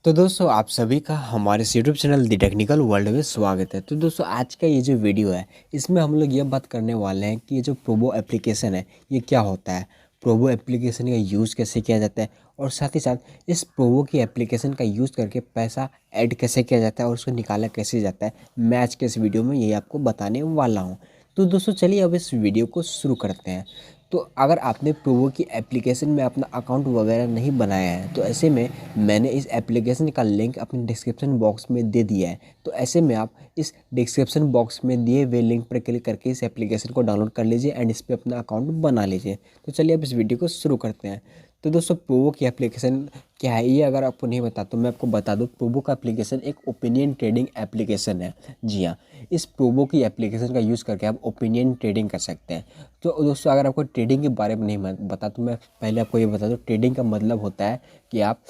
तो दोस्तों आप सभी का हमारे इस YouTube channel the technical world में स्वागत है। तो दोस्तों आज का ये जो वीडियो है इसमें हम लोग ये बात करने वाले हैं कि ये जो प्रोबो एप्लीकेशन है ये क्या होता है, प्रोबो एप्लीकेशन का यूज़ कैसे किया जाता है और साथ ही साथ इस प्रोबो की एप्लीकेशन का यूज़ करके पैसा ऐड कैसे किया जाता है और उसको निकाला कैसे जाता है। मैं आज के इस वीडियो में यही आपको बताने वाला हूँ। तो दोस्तों चलिए अब इस वीडियो को शुरू करते हैं। तो अगर आपने प्रोबो की एप्लीकेशन में अपना अकाउंट वगैरह नहीं बनाया है तो ऐसे में मैंने इस एप्लीकेशन का लिंक अपने डिस्क्रिप्शन बॉक्स में दे दिया है। तो ऐसे में आप इस डिस्क्रिप्शन बॉक्स में दिए हुए लिंक पर क्लिक करके इस एप्लीकेशन को डाउनलोड कर लीजिए एंड इस पर अपना अकाउंट बना लीजिए। तो चलिए अब इस वीडियो को शुरू करते हैं। तो दोस्तों प्रोबो की एप्लीकेशन क्या है ये अगर आपको नहीं पता तो मैं आपको बता दूं। प्रोबो का एप्लीकेशन एक ओपिनियन ट्रेडिंग एप्लीकेशन है। जी हाँ, इस प्रोबो की एप्लीकेशन का यूज़ करके आप ओपिनियन ट्रेडिंग कर सकते हैं। तो दोस्तों अगर आपको ट्रेडिंग के बारे में नहीं पता तो मैं पहले आपको ये बता दूं। ट्रेडिंग का मतलब होता है कि आप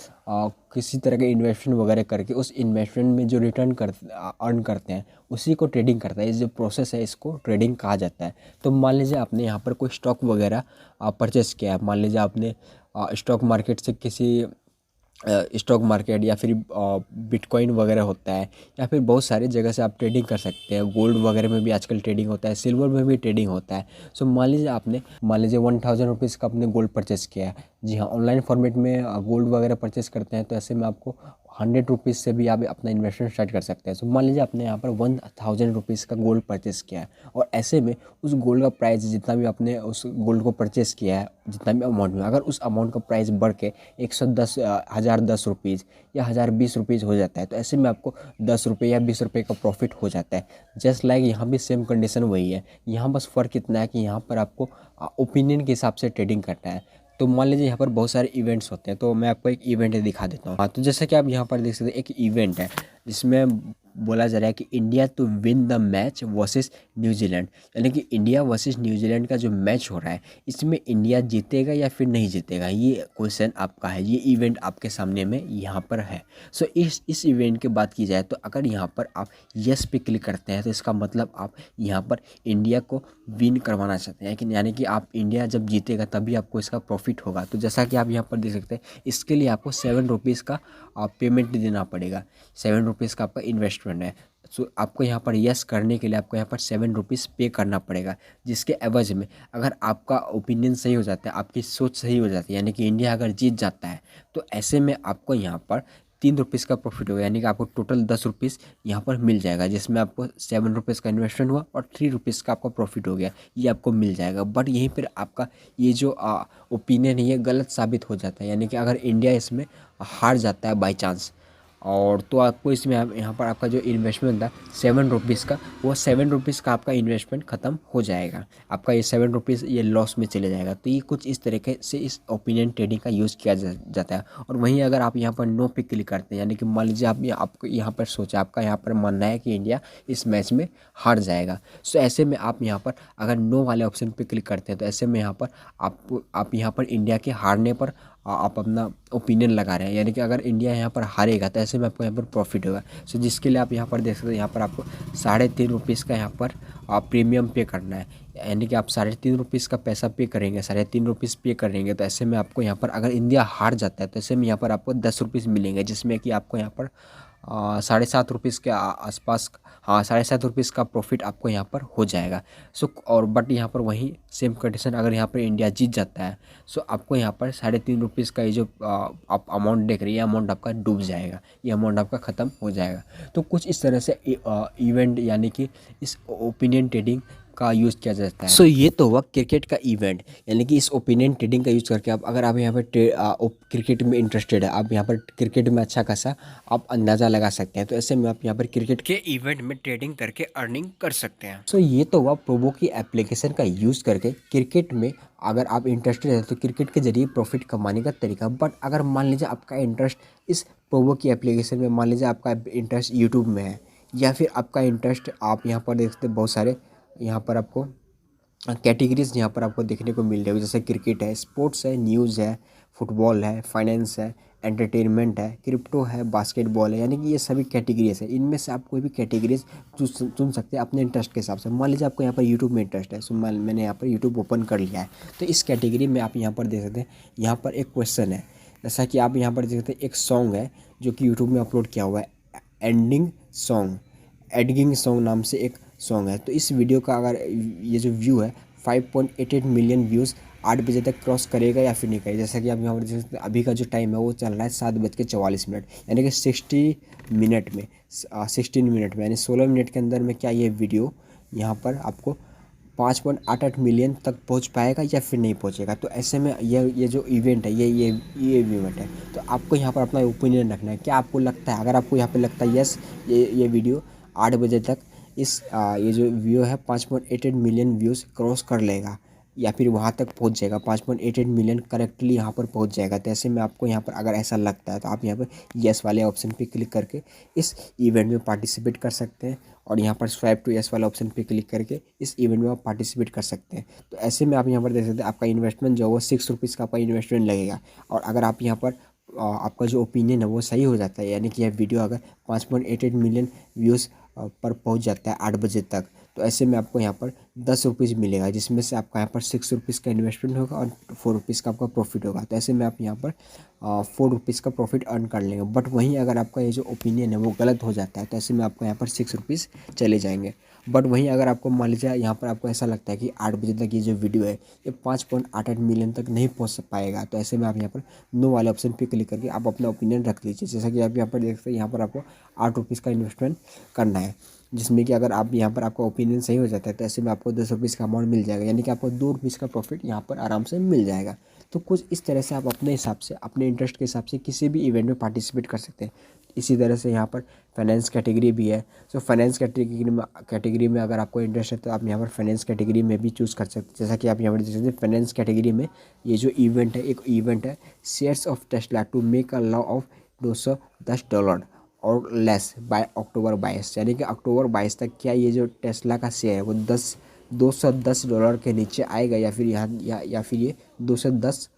किसी तरह के इन्वेस्टमेंट वगैरह करके उस इन्वेस्टमेंट में जो रिटर्न अर्न करते हैं उसी को ट्रेडिंग करता है। इस जो प्रोसेस है इसको ट्रेडिंग कहा जाता है। तो मान लीजिए आपने यहाँ पर कोई स्टॉक वगैरह परचेस किया है। मान लीजिए आपने स्टॉक मार्केट से किसी स्टॉक मार्केट या फिर बिटकॉइन वगैरह होता है या फिर बहुत सारी जगह से आप ट्रेडिंग कर सकते हैं। गोल्ड वगैरह में भी आजकल ट्रेडिंग होता है, सिल्वर में भी ट्रेडिंग होता है। सो मान लीजिए 1000 रुपीज़ का आपने गोल्ड परचेस किया है। जी हाँ, ऑनलाइन फॉर्मेट में गोल्ड वगैरह परचेस करते हैं तो ऐसे में आपको 100 रुपीज़ से भी आप अपना इन्वेस्टमेंट स्टार्ट कर सकते हैं। सो मान लीजिए आपने यहाँ पर 1000 रुपीज़ का गोल्ड परचेस किया है और ऐसे में उस गोल्ड का प्राइस जितना भी आपने उस गोल्ड को परचेस किया है जितना भी अमाउंट में, अगर उस अमाउंट का प्राइस बढ़ के 110 रुपीज़ या 1020 रुपीज़ हो जाता है तो ऐसे में आपको 10 रुपये या 20 रुपये का प्रॉफिट हो जाता है। जस्ट लाइक यहाँ भी सेम कंडीशन वही है। यहाँ बस फ़र्क इतना है कि यहाँ पर आपको ओपिनियन के हिसाब से ट्रेडिंग करना है। तो मान लीजिए यहाँ पर बहुत सारे इवेंट्स होते हैं तो मैं आपको एक इवेंट दिखा देता हूँ। हाँ, तो जैसा कि आप यहाँ पर देख सकते हैं एक इवेंट है जिसमें बोला जा रहा है कि India to win the match versus New Zealand, यानी कि इंडिया वर्सेस न्यूजीलैंड का जो मैच हो रहा है इसमें इंडिया जीतेगा या फिर नहीं जीतेगा, ये क्वेश्चन आपका है। ये इवेंट आपके सामने में यहाँ पर है। सो इस इवेंट की बात की जाए तो अगर यहाँ पर आप यस पे क्लिक करते हैं तो इसका मतलब आप यहाँ पर इंडिया को विन करवाना चाहते हैं, यानी कि आप इंडिया जब जीतेगा तभी आपको इसका प्रॉफिट होगा। तो जैसा कि आप यहाँ पर देख सकते हैं इसके लिए आपको 7 रुपीज़ का पेमेंट देना पड़ेगा। 7 रुपीज़ का आपका इन्वेस्टमेंट है। सो आपको यहाँ पर यस करने के लिए आपको यहाँ पर 7 रुपीज़ पे करना पड़ेगा, जिसके एवज में अगर आपका ओपिनियन सही हो जाता है, आपकी सोच सही हो जाती है, यानी कि इंडिया अगर जीत जाता है तो ऐसे में आपको यहाँ पर 3 रुपीज़ का प्रॉफिट होगा, यानी कि आपको टोटल 10 रुपीज़ यहाँ पर मिल जाएगा, जिसमें आपको 7 रुपीज़ का इन्वेस्टमेंट हुआ और 3 रुपीज़ का आपका प्रॉफिट हो गया, ये आपको मिल जाएगा। बट यहीं पर आपका ये जो ओपिनियन है ये गलत साबित हो जाता है, यानी कि अगर इंडिया इसमें हार जाता है बाई चांस और तो आपको इसमें यहाँ पर आपका जो इन्वेस्टमेंट था 7 रुपीज़ का, वो 7 रुपीज़ का आपका इन्वेस्टमेंट ख़त्म हो जाएगा। आपका ये 7 रुपीज़ ये लॉस में चले जाएगा। तो ये कुछ इस तरीके से इस ओपिनियन ट्रेडिंग का यूज़ किया जाता है। और वहीं अगर आप यहाँ पर नो पे क्लिक करते हैं, यानी कि मान लीजिए आपको यहाँ पर सोचा, आपका यहाँ पर मानना है कि इंडिया इस मैच में हार जाएगा। सो ऐसे में आप यहाँ पर अगर नो वाले ऑप्शन पर क्लिक करते हैं तो ऐसे में यहाँ पर आप यहाँ पर इंडिया के हारने पर आप अपना ओपिनियन लगा रहे हैं, यानी कि अगर इंडिया यहाँ पर हारेगा तो ऐसे में आपको यहाँ पर प्रॉफिट होगा। सो जिसके लिए आप यहाँ पर देख सकते हैं यहाँ पर आपको 3.5 रुपीज़ का यहाँ पर आप प्रीमियम पे करना है, यानी कि आप 3.5 रुपीज़ का पैसा पे करेंगे, 3.5 रुपीज़ पे करेंगे तो ऐसे में आपको यहाँ पर अगर इंडिया हार जाता है तो ऐसे में यहाँ पर आपको 10 रुपीज़ मिलेंगे, जिसमें कि आपको यहाँ पर 7.5 रुपीज़ के आसपास, हाँ 7.5 रुपीज़ का प्रॉफिट आपको यहाँ पर हो जाएगा। सो और बट यहाँ पर वही सेम कंडीशन, अगर यहाँ पर इंडिया जीत जाता है सो आपको यहाँ पर 3.5 रुपीज़ का ये जो आप अमाउंट देख रही है अमाउंट आपका डूब जाएगा, ये अमाउंट आपका ख़त्म हो जाएगा। तो कुछ इस तरह से इवेंट यानी कि इस ओपिनियन ट्रेडिंग का यूज़ किया जाता है। सो ये तो हुआ क्रिकेट का इवेंट, यानी कि इस ओपिनियन ट्रेडिंग का यूज़ करके आप अगर आप यहाँ पर क्रिकेट में इंटरेस्टेड है, आप यहाँ पर क्रिकेट में अच्छा खासा आप अंदाज़ा लगा सकते हैं, तो ऐसे में आप यहाँ पर क्रिकेट के इवेंट में ट्रेडिंग करके अर्निंग कर सकते हैं। सो ये तो हुआ प्रोबो की एप्लीकेशन का यूज़ करके क्रिकेट में अगर आप इंटरेस्टेड है तो क्रिकेट के जरिए प्रॉफिट कमाने का तरीका। बट अगर मान लीजिए आपका इंटरेस्ट इस प्रोबो की एप्लीकेशन में, मान लीजिए आपका इंटरेस्ट यूट्यूब में है या फिर आपका इंटरेस्ट आप यहाँ पर देखते बहुत सारे यहाँ पर आपको कैटेगरीज यहाँ पर आपको देखने को मिल जाएगी, जैसे क्रिकेट है, स्पोर्ट्स है, न्यूज़ है, फुटबॉल है, फाइनेंस है, एंटरटेनमेंट है, क्रिप्टो है, बास्केटबॉल है, यानी कि ये सभी कैटेगरीज है। इनमें से आप कोई भी कैटेगरीज चुन सकते हैं अपने इंटरेस्ट के हिसाब से। मान लीजिए आपको यहाँ पर यूट्यूब में इंटरेस्ट है, सो मैंने यहाँ पर यूट्यूब ओपन कर लिया है, तो इस कैटेगरी में आप यहाँ पर देख सकते हैं यहाँ पर एक क्वेश्चन है, जैसा कि आप यहाँ पर देख सकते हैं एक सॉन्ग है जो कि यूट्यूब में अपलोड किया हुआ है। एडिंग सॉन्ग नाम से एक सॉन्ग है। तो इस वीडियो का अगर ये जो व्यू है 5.88 मिलियन व्यूज़ 8 बजे तक क्रॉस करेगा या फिर नहीं करेगा। जैसा कि आप यहाँ पर देख सकते हैं, अभी का जो टाइम है वो चल रहा है 7:44, यानी कि 16 मिनट में यानी 16 मिनट के अंदर में क्या ये वीडियो यहाँ पर आपको 5.88 मिलियन तक पहुंच पाएगा या फिर नहीं पहुंचेगा। तो ऐसे में ये जो इवेंट है ये इवेंट है, तो आपको यहाँ पर अपना ओपिनियन रखना है। क्या आपको लगता है, अगर आपको यहाँ पे लगता है यस ये वीडियो 8 बजे तक ये जो व्यू है 5.88 मिलियन व्यूज़ क्रॉस कर लेगा या फिर वहाँ तक पहुँच जाएगा, 5.88 मिलियन करेक्टली यहाँ पर पहुँच जाएगा। तो ऐसे में आपको यहाँ पर अगर ऐसा लगता है तो आप यहाँ पर यस वाले ऑप्शन पे क्लिक करके इस इवेंट में पार्टिसिपेट कर सकते हैं, और यहाँ पर स्वाइप टू यस वाला ऑप्शन पे क्लिक करके इस इवेंट में आप पार्टिसिपेट कर सकते हैं। तो ऐसे में आप यहाँ पर देख सकते हैं आपका इन्वेस्टमेंट जो है वो 6 रुपीज़ का आपका इन्वेस्टमेंट लगेगा, और अगर आप यहाँ पर आपका जो ओपिनियन है वो सही हो जाता है, यानी कि यह वीडियो अगर 5.88 मिलियन व्यूज़ पर पहुंच जाता है 8 बजे तक, तो ऐसे में आपको यहाँ पर 10 रुपीज़ मिलेगा, जिसमें से आपका यहाँ पर 6 रुपीज़ का इन्वेस्टमेंट होगा और 4 रुपीज़ का आपका प्रॉफिट होगा। तो ऐसे में आप यहाँ पर 4 रुपीज़ का प्रॉफिट अर्न कर लेंगे। बट वहीं अगर आपका ये जो ओपिनियन है वो गलत हो जाता है तो ऐसे में आपको यहाँ पर 6 रुपीज़ चले जाएंगे। बट वहीं अगर आपको मान लीजिए यहाँ पर आपको ऐसा लगता है कि 8 बजे तक ये जो वीडियो है ये 5.88 मिलियन तक नहीं पहुँच पाएगा, तो ऐसे में आप यहाँ पर नो वाले ऑप्शन पे क्लिक करके आप अपना ओपिनियन रख लीजिए। जैसा कि आप यहाँ पर देख सकते हैं, यहाँ पर आपको 8 रुपीज़ का इन्वेस्टमेंट करना है, जिसमें कि अगर आप यहाँ पर आपका ओपिनियन सही हो जाता है तो ऐसे में आपको 10 रुपीज़ का अमाउंट मिल जाएगा, यानी कि आपको 2 रुपीज़ का प्रॉफिट यहाँ पर आराम से मिल जाएगा। तो कुछ इस तरह से आप अपने हिसाब से, अपने इंटरेस्ट के हिसाब से किसी भी इवेंट में पार्टिसिपेट कर सकते हैं। इसी तरह से यहाँ पर फाइनेंस कैटेगरी भी है। सो फाइनेंस कैटेगरी में अगर आपको इंटरेस्ट है तो आप यहाँ पर फाइनेंस कैटेगरी में भी चूज़ कर सकते हैं। जैसा कि आप यहाँ पर देख सकते हैं फाइनेंस कैटेगरी में ये जो इवेंट है, एक इवेंट है shares of Tesla to make a law of $210 और लेस बाय अक्टूबर 22, यानी कि अक्टूबर 22 तक क्या ये जो टेस्ला का शेयर है वो $210 के नीचे आएगा या फिर या फिर ये $210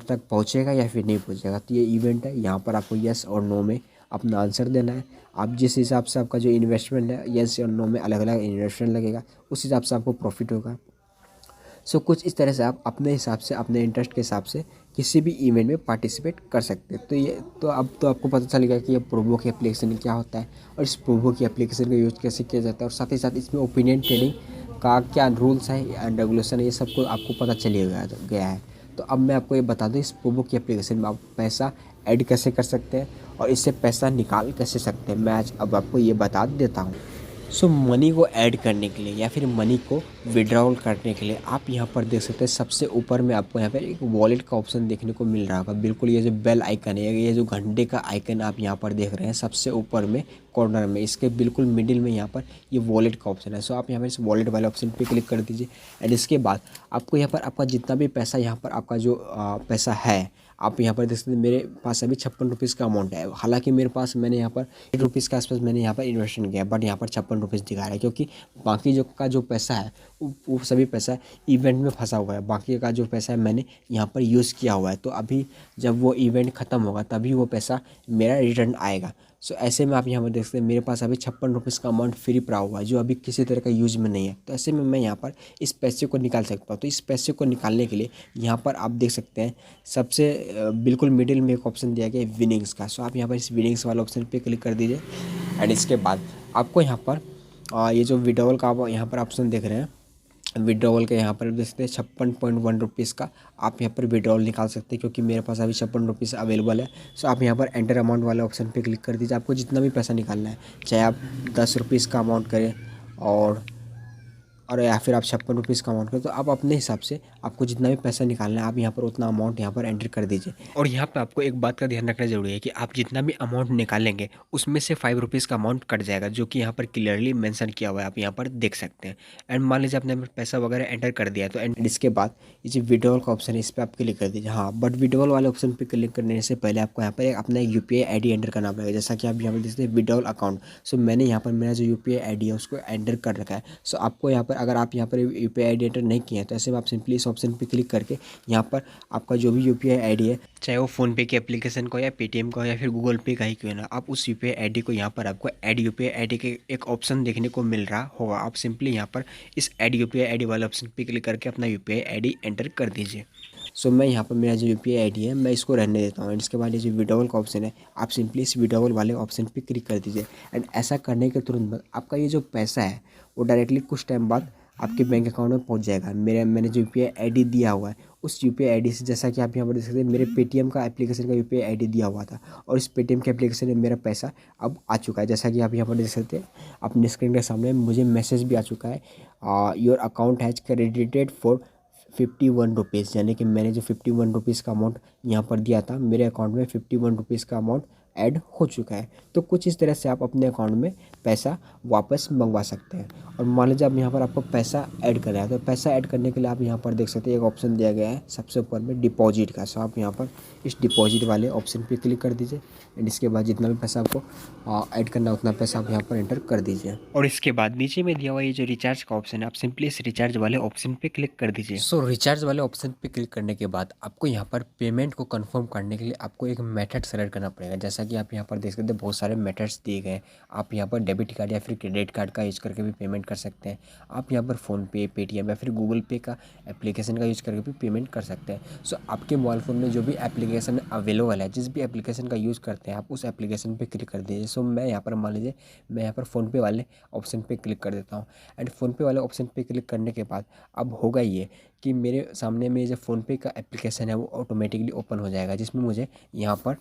तक पहुँचेगा या फिर नहीं पहुँचेगा। तो ये इवेंट है, यहाँ पर आपको यस और नो में अपना आंसर देना है। आप जिस हिसाब से आपका जो इन्वेस्टमेंट है यस और नो में अलग अलग इन्वेस्टमेंट लगेगा, उस हिसाब से आपको प्रॉफिट होगा। सो कुछ इस तरह से आप अपने हिसाब से, अपने इंटरेस्ट के हिसाब से किसी भी इवेंट में पार्टिसिपेट कर सकते हैं। तो अब तो आपको पता चल गया कि ये प्रोबो की एप्लीकेशन क्या होता है और इस प्रोबो की एप्लीकेशन का यूज़ कैसे किया जाता है, और साथ ही साथ इसमें ओपिनियन ट्रेडिंग का क्या रूल्स है एंड रेगुलेशन है, ये सबको आपको पता चल गया है। तो अब मैं आपको ये बता दूँ इस प्रोबो की एप्लीकेशन में आप पैसा ऐड कैसे कर सकते हैं और इससे पैसा निकाल कैसे सकते हैं, मैं आज अब आपको ये बता देता हूँ। सो मनी को ऐड करने के लिए या फिर मनी को विड्रॉल करने के लिए आप यहाँ पर देख सकते हैं सबसे ऊपर में आपको यहाँ पर एक वॉलेट का ऑप्शन देखने को मिल रहा होगा। बिल्कुल ये जो बेल आइकन है, ये जो घंटे का आइकन आप यहाँ पर देख रहे हैं सबसे ऊपर में कॉर्नर में, इसके बिल्कुल मिडिल में यहाँ पर ये वॉलेट का ऑप्शन है। सो आप यहाँ पर इस वॉलेट वाले ऑप्शन पे क्लिक कर दीजिए एंड इसके बाद आपको यहाँ पर आपका जितना भी पैसा, यहाँ पर आपका जो पैसा है, आप यहाँ पर देख सकते हैं मेरे पास अभी 56 रुपीज़ का अमाउंट है। हालांकि मेरे पास मैंने यहाँ पर 8 रुपीज़ के आसपास मैंने यहाँ पर इन्वेस्टमेंट किया, बट यहाँ पर 56 रुपीज़ दिखा रहा है, क्योंकि बाकी जो पैसा है वो सभी पैसा इवेंट में फंसा हुआ है। बाकी का जो पैसा है मैंने यहाँ पर यूज़ किया हुआ है, तो अभी जब वो इवेंट ख़त्म होगा तभी वो पैसा मेरा रिटर्न आएगा। सो ऐसे में आप यहाँ पर देख सकते हैं मेरे पास अभी 56 रुपीज़ का अमाउंट फ्री पड़ा हुआ है जो अभी किसी तरह का यूज में नहीं है। तो ऐसे में मैं यहाँ पर इस पैसे को निकाल सकता हूँ। तो इस पैसे को निकालने के लिए यहाँ पर आप देख सकते हैं सबसे बिल्कुल मिडिल में एक ऑप्शन दिया गया है विनिंग्स का। सो आप यहाँ पर इस विनिंग्स वाले ऑप्शन पे क्लिक कर दीजिए एंड इसके बाद आपको यहाँ पर ये जो विड्रॉल का आप यहाँ पर ऑप्शन देख रहे हैं, विड्रॉल के यहाँ पर देख सकते हैं 56.1 रुपीज़ का आप यहाँ पर विड्रॉल निकाल सकते हैं, क्योंकि मेरे पास अभी 56 रुपीज़ अवेलेबल है। सो आप यहाँ पर एंटर अमाउंट वाले ऑप्शन पे क्लिक कर दीजिए। आपको जितना भी पैसा निकालना है, चाहे आप 10 रुपीज़ का अमाउंट करें और या फिर आप 56 रुपीज़ का अमाउंट करें, तो आप अपने हिसाब से आपको जितना भी पैसा निकालना है आप यहाँ पर उतना अमाउंट यहाँ पर एंटर कर दीजिए। और यहाँ पर आपको एक बात का ध्यान रखना जरूरी है कि आप जितना भी अमाउंट निकालेंगे उसमें से 5 रुपीज़ का अमाउंट कट जाएगा, जो कि यहाँ पर क्लियरली मेंशन किया हुआ है, आप यहाँ पर देख सकते हैं। एंड मान लीजिए आपने पैसा वगैरह एंटर कर दिया, तो एंड इसके बाद ये जो विड्रॉल का ऑप्शन है इस पर आप क्लिक कर दीजिए। हाँ, बट विड्रॉल वाले ऑप्शन पर क्लिक करने से पहले आपको यहाँ पर अपना UPI ID एंटर करना पड़ेगा। जैसा कि आप यहाँ पर देखते हैं विड्रॉल अकाउंट, सो मैंने यहाँ पर मेरा जो UPI ID है उसको एंटर कर रखा है। सो आपको यहाँ पर अगर आप यहाँ पर UPI ID एंटर नहीं किए हैं तो ऐसे में आप सिंपली इस ऑप्शन पे क्लिक करके यहाँ पर आपका जो भी UPI ID है, चाहे वो फ़ोनपे की एप्लीकेशन को या पेटीएम का या फिर गूगल पे का ही क्यों ना, आप उस UPI ID को यहाँ पर आपको ऐड UPI ID के एक ऑप्शन देखने को मिल रहा होगा। आप सिंपली यहाँ पर इस ऐड UPI ID वाले ऑप्शन पे क्लिक करके अपना UPI ID एंटर कर दीजिए। सो मैं यहाँ पर मेरा जो UPI ID है मैं इसको रहने देता हूँ। एंड इसके बाद ये जो विड्रॉवल का ऑप्शन है, आप सिंपली इस विड्रॉवल वाले ऑप्शन पे क्लिक कर दीजिए। एंड ऐसा करने के तुरंत बाद आपका ये जो पैसा है वो डायरेक्टली कुछ टाइम बाद आपके बैंक अकाउंट में पहुँच जाएगा। मैंने जो UPI ID दिया हुआ है उस UPI ID से, जैसा कि आप यहाँ पर देख सकते हैं, मेरे पेटीएम का एप्लीकेशन का UPI ID दिया हुआ था और इस पेटीएम के एप्लीकेशन में मेरा पैसा अब आ चुका है। जैसा कि आप यहाँ पर देख सकते हैं अपने स्क्रीन के सामने, मुझे मैसेज भी आ चुका है, your account has credited for 51 rupees, यानी कि मैंने जो 51 रुपीज़ का अमाउंट यहाँ पर दिया था मेरे अकाउंट में 51 रुपीज़ का अमाउंट ऐड हो चुका है। तो कुछ इस तरह से आप अपने अकाउंट में पैसा वापस मंगवा सकते हैं। और मान लीजिए अब यहाँ पर आपको पैसा ऐड करना है, तो पैसा ऐड करने के लिए आप यहाँ पर देख सकते हैं एक ऑप्शन दिया गया है सबसे ऊपर में, डिपॉजिट का। सो आप यहाँ पर इस डिपॉजिट वाले ऑप्शन पर क्लिक कर दीजिए। एंड इसके बाद जितना भी पैसा आपको ऐड करना है उतना पैसा आप यहाँ पर एंटर कर दीजिए। और इसके बाद नीचे में दिया हुआ ये जो रिचार्ज का ऑप्शन है, आप सिंपली इस रिचार्ज वाले ऑप्शन पे क्लिक कर दीजिए। सो रिचार्ज वाले ऑप्शन पे क्लिक करने के बाद आपको यहाँ पर पेमेंट को कंफर्म करने के लिए आपको एक मेथड सेलेक्ट करना पड़ेगा। जैसा कि आप यहाँ पर देख सकते हैं बहुत सारे मेथड्स दिए गए हैं। आप यहाँ पर डेबिट कार्ड या फिर क्रेडिट कार्ड का यूज़ करके भी पेमेंट कर सकते हैं। आप यहाँ पर फ़ोनपे, पेटीएम या फिर गूगल पे का एप्लीकेशन का यूज़ करके भी पेमेंट कर सकते हैं। सो आपके मोबाइल फ़ोन में जो भी एप्लीकेशन अवेलेबल है, जिस भी एप्लीकेशन का यूज़ करते हैं आप उस एप्लीकेशन पर क्लिक कर दीजिए। सो मैं यहाँ पर मान लीजिए मैं यहाँ पर फ़ोनपे वाले ऑप्शन पे क्लिक कर देता हूँ। एंड फ़ोनपे वाले ऑप्शन पे क्लिक करने के बाद अब होगा ये कि मेरे सामने में जो फ़ोनपे का एप्लीकेशन है वो ऑटोमेटिकली ओपन हो जाएगा, जिसमें मुझे यहाँ पर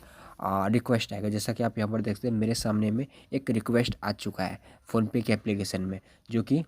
रिक्वेस्ट आएगा। जैसा कि आप यहाँ पर देखते हैं मेरे सामने में एक रिक्वेस्ट आ चुका है फ़ोनपे के एप्लीकेशन में, जो कि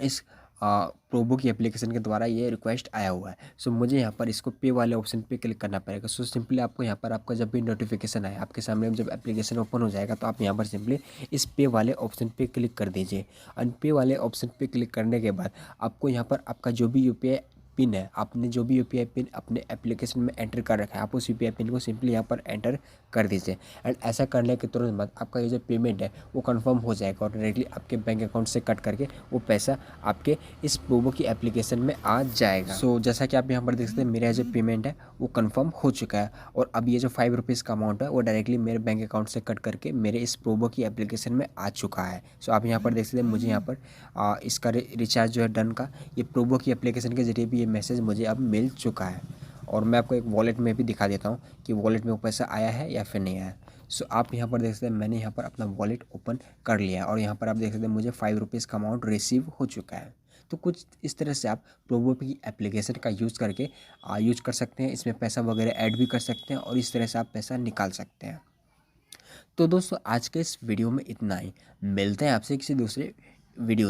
इस प्रोबो की एप्लीकेशन के द्वारा ये रिक्वेस्ट आया हुआ है। सो मुझे यहाँ पर इसको पे वाले ऑप्शन पे क्लिक करना पड़ेगा। सो सिंपली आपको यहाँ पर आपका जब भी नोटिफिकेशन आए आपके सामने जब एप्लीकेशन ओपन हो जाएगा तो आप यहाँ पर सिंपली इस पे वाले ऑप्शन पे क्लिक कर दीजिए। और पे वाले ऑप्शन पे क्लिक करने के बाद आपको यहाँ पर आपका जो भी UPI पिन है, आपने जो भी UPI पिन अपने एप्लीकेशन में एंटर कर रखा है, आप उस UPI पिन को सिंपली यहाँ पर एंटर कर दीजिए। एंड ऐसा करने के तुरंत बाद आपका ये जो पेमेंट है वो कंफर्म हो जाएगा और डायरेक्टली आपके बैंक अकाउंट से कट करके वो पैसा आपके इस प्रोबो की एप्लीकेशन में आ जाएगा। सो जैसा कि आप यहाँ पर देख सकते हैं मेरा जो पेमेंट है वो कंफर्म हो चुका है और अब ये जो 5 रुपीज़ का अमाउंट है वो डायरेक्टली मेरे बैंक अकाउंट से कट करके मेरे इस प्रोबो की एप्लीकेशन में आ चुका है। सो आप यहाँ पर देख सकते हैं मुझे यहाँ पर इसका रिचार्ज जो है डन का ये प्रोबो की एप्लीकेशन के जरिए भी ये मैसेज मुझे अब मिल चुका है। और मैं आपको एक वॉलेट में भी दिखा देता हूँ कि वॉलेट में वो पैसा आया है या फिर नहीं आया। सो आप यहाँ पर देख सकते हैं मैंने यहाँ पर अपना वॉलेट ओपन कर लिया है और यहाँ पर आप देख सकते हैं मुझे 5 रुपीज़ का अमाउंट रिसीव हो चुका है। तो कुछ इस तरह से आप प्रोबो की एप्लीकेशन का यूज़ करके यूज कर सकते हैं, इसमें पैसा वगैरह ऐड भी कर सकते हैं और इस तरह से आप पैसा निकाल सकते हैं। तो दोस्तों आज के इस वीडियो में इतना ही, मिलते हैं आपसे किसी दूसरे वीडियो